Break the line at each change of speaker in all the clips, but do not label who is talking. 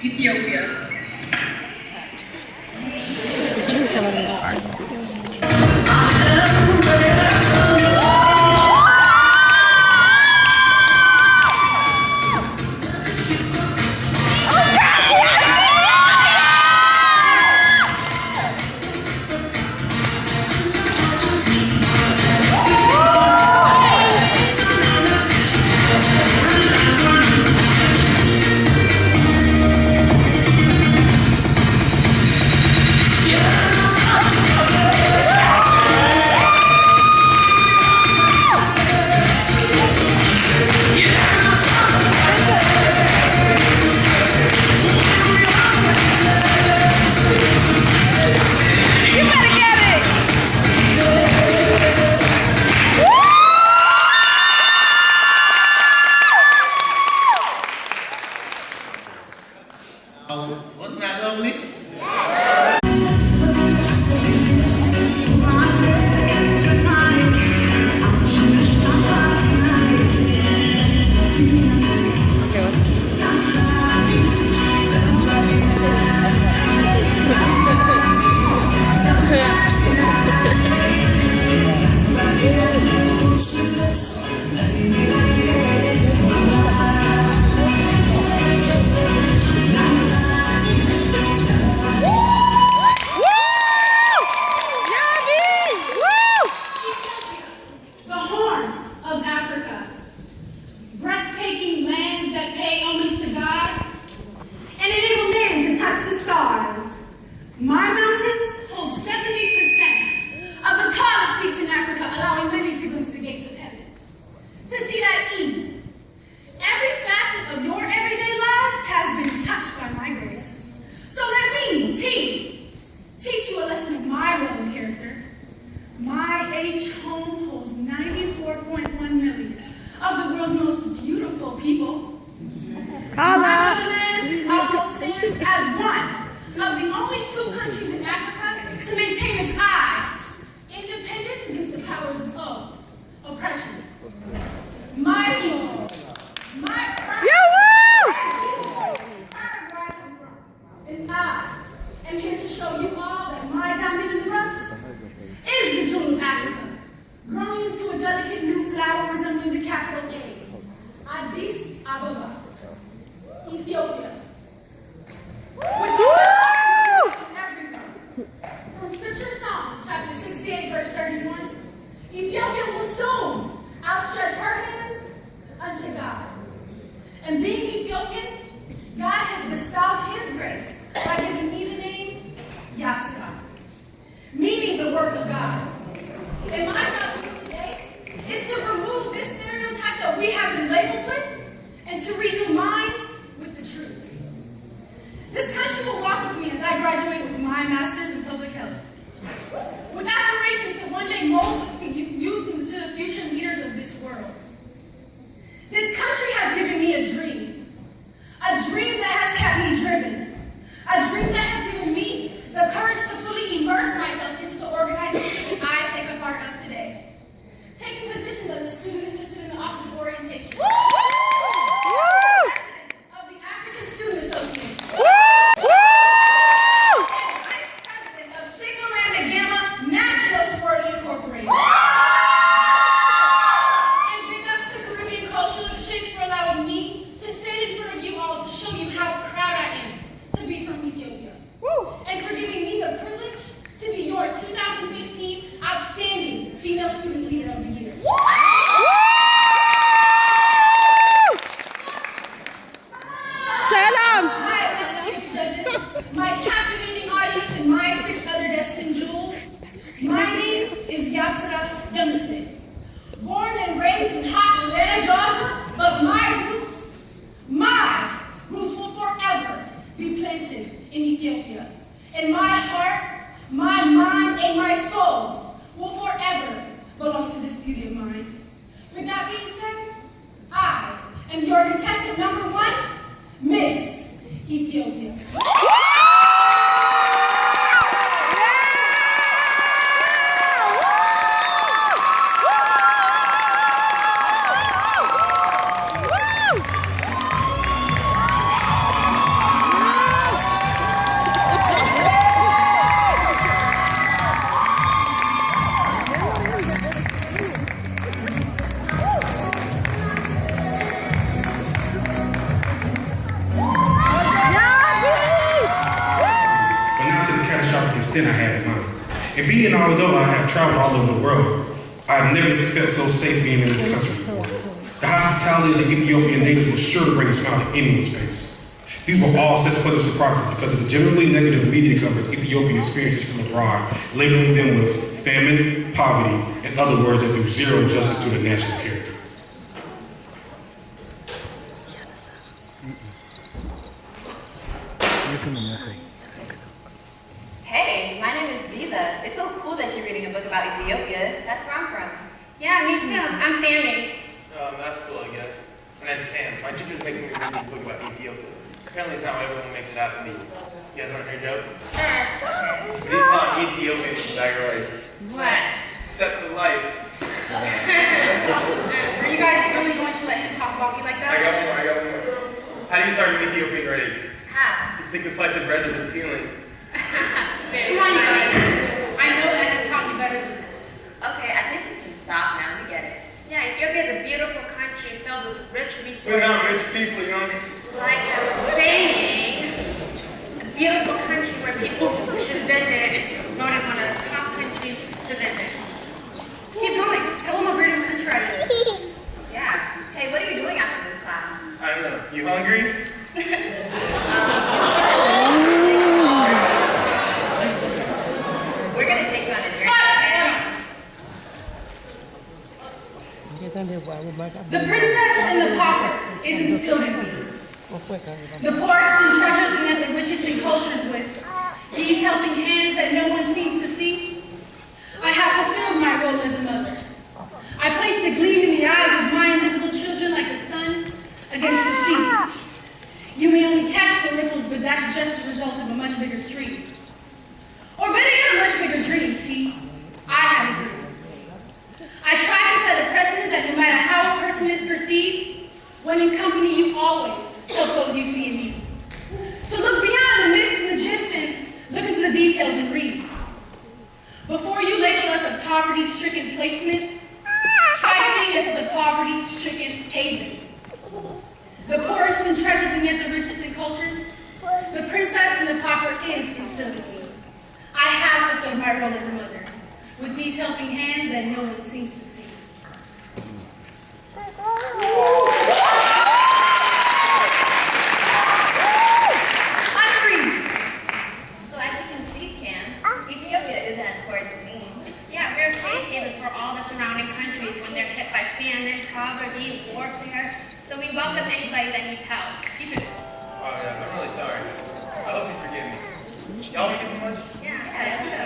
Ethiopia.
Wasn't that lovely?
My mountains hold 70% of the tallest peaks in Africa, allowing many to glimpse the gates of heaven. To see that Eden, every facet of your everyday lives has been touched by my grace. So let me, T, teach you a lesson of my role and character. My H home holds 94.1 million of the world's most beautiful people. My motherland also stands as one of the only two countries in Africa to maintain its eyes, independence against the powers of oppression. My people, my pride, where I come from, and I am here to show you all that my diamond in the rough is the jewel of Africa, growing into a delicate new flower resembling the capital A, Addis Ababa, Ethiopia. From Scripture Psalms, chapter 68, verse 31, Ethiopia will soon outstretch her hands unto God. And being Ethiopian, God has bestowed his grace by giving me the name Yapsara, meaning the work of God. And my job here today is to remove this stereotype that we have been labeled with and to renew minds with the truth. This country will walk with me as I graduate with my master's in public health, with aspirations to one day mold the youth into the future leaders of this world. This country has given me a dream that has kept me driven, a dream that has given me the courage to fully immerse myself into the organization that I take a part of today, taking positions as a student assistant in the Office of Orientation. And for giving me the privilege to be your 2015 Outstanding Female Student Leader of the Year. My illustrious judges, my captivating audience, and my 6 other destined jewels, my name is Yapsara Demise. Born and raised in hot Atlanta, Georgia, but my roots will forever be planted in Ethiopia. And my heart, my mind, and my soul will forever belong to this beauty of mine. With that being said, I am your contestant number 1, Miss Ethiopia.
10 I had in mind. And being although I have traveled all over the world, I've never felt so safe being in this country before. The hospitality of the Ethiopian natives was sure to bring a smile to anyone's face. These were all such pleasant surprises because of the generally negative media coverage Ethiopia experiences from abroad, labeling them with famine, poverty, and other words that do zero justice to the national character.
Hey, my name is Visa. It's so cool that you're reading a book about Ethiopia. That's where I'm from.
Yeah, me too. I'm Sandy.
That's cool, I guess. My name's Cam. My teacher's making me read this book about Ethiopia. Apparently it's not what everyone makes it out to be. You guys want to hear a joke?
Sure.
We didn't call Ethiopia with a bag of rice.
What?
Set for life.
Are you guys really going to let him talk about me like that?
I got one more. How do you start an Ethiopian ready?
How?
You stick a slice of bread to the ceiling.
Come on, you guys. I know that I have taught you better than this.
Okay, I think we can stop now. We get it.
Yeah, Ethiopia is a beautiful country filled with rich resources.
We're not rich people, you know?
Like I was saying, a beautiful country where people should visit. It's voted one of the top countries to visit.
Keep going. Tell him how great of a country I am.
Yeah. Hey, what are you doing after this class?
I don't know. You hungry?
We're gonna take you on a journey, okay?
The princess and the pauper is instilled in me. The poorest and treasures and yet the richest in cultures with these helping hands that no one seems to see. I have fulfilled my role as a mother. I place the gleam in the eyes of my invisible children like the sun against the sea. You may only catch the ripples, but that's just the result of a much bigger stream. Or better yet, a much bigger dream, see? I have a dream. I try to set a precedent that no matter how a person is perceived, when in company, you always help those you see in need. So look beyond the mist and the gist and look into the details and read. Before you label us a poverty-stricken placement, try seeing us as a poverty-stricken haven. The poorest in treasures and yet the richest in cultures, the princess and the pauper is instilled in me. I have fulfilled my role as a mother, with these helping hands that no one seems to see. I freeze.
So as you can see, Cam, Ethiopia isn't as poor as it seems.
Yeah, we're a safe haven for all the surrounding countries when they're hit by famine, poverty, warfare. So we welcome anybody that needs help.
Keep it.
Oh, yeah, I'm really sorry. I hope you forgive me. Y'all make it so much?
Yeah, let's go.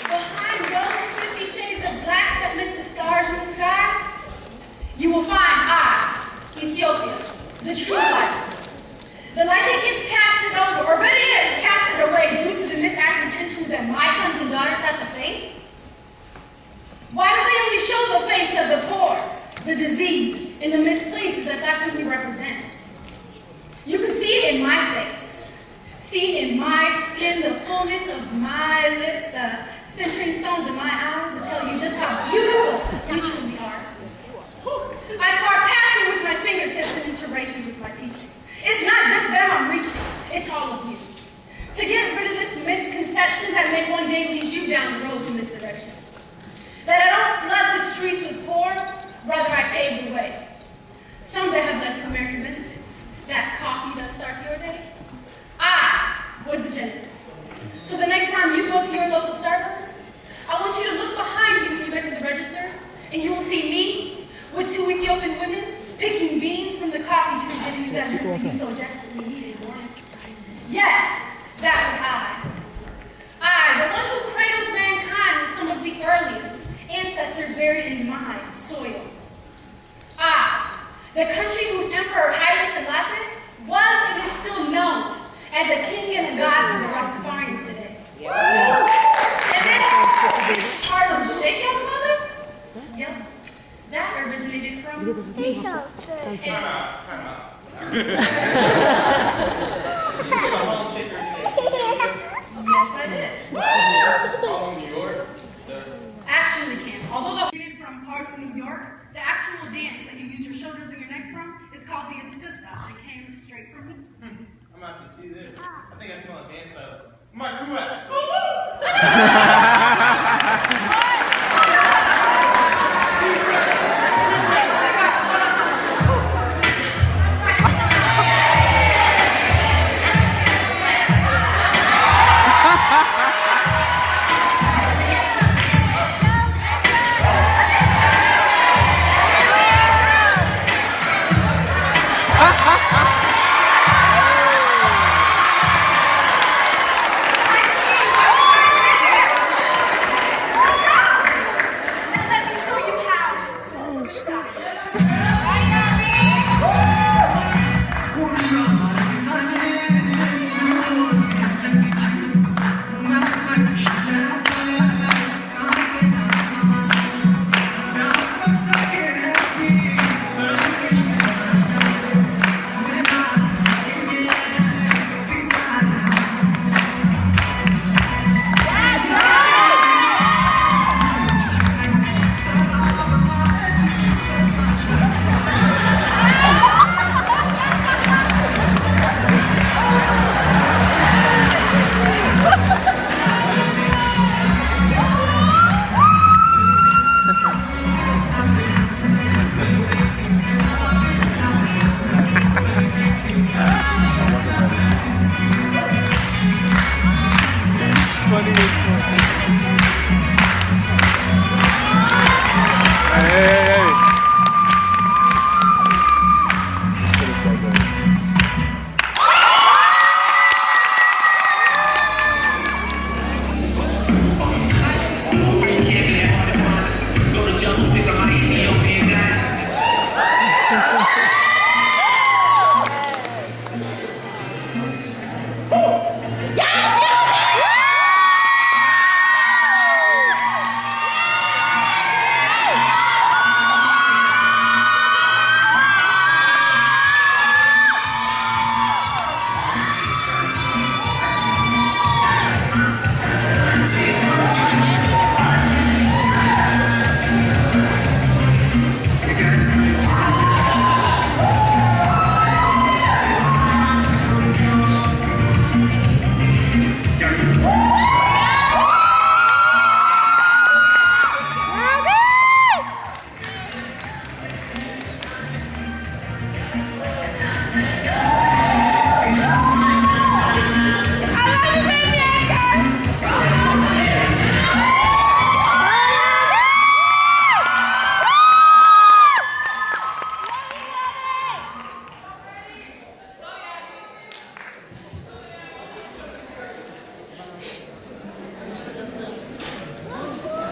Behind those 50 shades of black that lift the stars in the sky, you will find Ethiopia, the true light. The light that gets casted over, or better yet, casted away due to the misapprehensions that my sons and daughters have to face. Why do they only show the face of the poor, the diseased, and the misplaced, that that's who we represent? You can see it in my face, see it in my skin, the fullness of my lips, the centering stones in my eyes that tell you just how beautiful we truly are. I spark passion with my fingertips and inspirations with my teachings. It's not just them I'm reaching, it's all of you. To get rid of this misconception that may one day lead you down the road to misdirection. That I don't flood the streets with poor, rather I pave the way. Some that have less for American benefits. That coffee that starts your day. I was the genesis. So the next time you go to your local Starbucks, I want you to look behind you when you get to the register, and you will see me with 2 Ethiopian women picking beans from the coffee tree, giving you that drink that you so desperately needed. Yes, that was I, the one who cradles mankind with some of the earliest ancestors buried in my soil. I, the country whose emperor Haile Selassie was and is still known as a king and a god to the Rastafarians today. And this Harlem Shakeout mother? Yep, that originated from me.
Time out. Did you say the Harlem Shakers in
Yes, I did.
Harlem, New York?
Actually, Cam, although the from Harlem, New York, the actual dance that you use your shoulders and your neck from is called the Escort. It came straight from me.
I'm about to see this. I think I smell a dance battle. My crew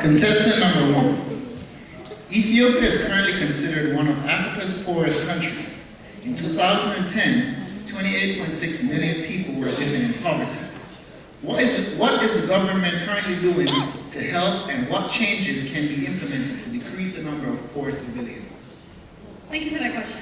Contestant number 1. Ethiopia is currently considered one of Africa's poorest countries. In 2010, 28.6 million people were living in poverty. What is the government currently doing to help, and what changes can be implemented to decrease the number of poor civilians?
Thank you for that question.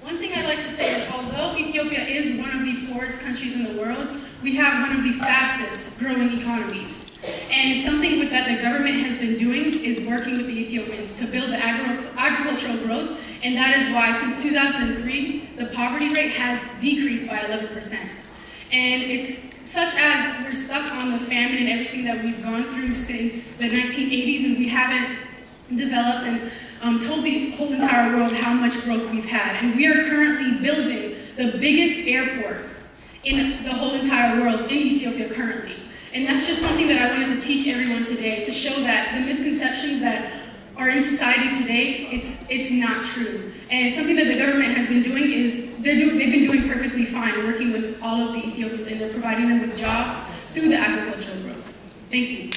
One thing I'd like to say is, although Ethiopia is one of the poorest countries in the world, we have one of the fastest growing economies. And something with that the government has been doing is working with the Ethiopians to build the agricultural growth, and that is why since 2003, the poverty rate has decreased by 11%. And it's such as we're stuck on the famine and everything that we've gone through since the 1980s, and we haven't developed and told the whole entire world how much growth we've had. And we are currently building the biggest airport in the whole entire world in Ethiopia currently. And that's just something that I wanted to teach everyone today, to show that the misconceptions that are in society today, it's not true. And something that the government has been doing is, they've been doing perfectly fine, working with all of the Ethiopians, and they're providing them with jobs through the agricultural growth. Thank you.